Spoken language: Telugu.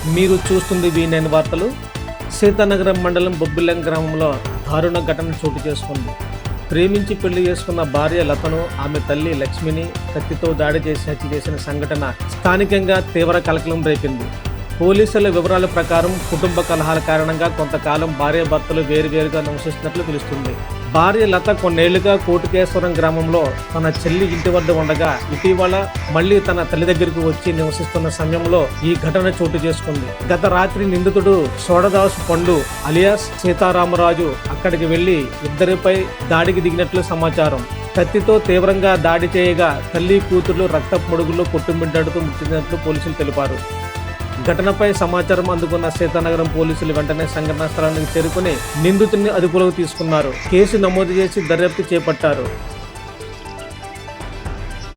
మీరు చూస్తుంది V9 వార్తలు. సీతానగరం మండలం బొబ్బిలం గ్రామంలో దారుణ ఘటన చోటు చేసుకుంది. ప్రేమించి పెళ్లి చేసుకున్న భార్య లతను ఆమె తల్లి లక్ష్మిని కత్తితో దాడి చేసి హత్య చేసిన సంఘటన స్థానికంగా తీవ్ర కలకలం రేపింది. పోలీసుల వివరాల ప్రకారం కుటుంబ కలహాల కారణంగా కొంతకాలం భార్యాభర్తలు వేరువేరుగా నివసిస్తున్నట్లు తెలుస్తుంది. భార్య లత కొన్నేళ్లుగా కోటికేశ్వరం గ్రామంలో తన చెల్లి ఇంటి వద్ద ఉండగా ఇటీవల మళ్లీ తన తల్లి దగ్గరకు వచ్చి నివసిస్తున్న సమయంలో ఈ ఘటన చోటు చేసుకుంది. గత రాత్రి నిందితుడు సోడదాసు పండు అలియాస్ సీతారామరాజు అక్కడికి వెళ్లి ఇద్దరిపై దాడికి దిగినట్లు సమాచారం. కత్తితో తీవ్రంగా దాడి చేయగా తల్లి కూతురు రక్తపు మడుగుల్లో కొట్టుమిట్టాడుతూ మృతి పోలీసులు తెలిపారు. ఘటనపై సమాచారం అందుకున్న సీతానగరం పోలీసులు వెంటనే సంఘటనా స్థలానికి చేరుకుని నిందితుడిని అదుపులోకి తీసుకున్నారు. కేసు నమోదు చేసి దర్యాప్తు చేపట్టారు.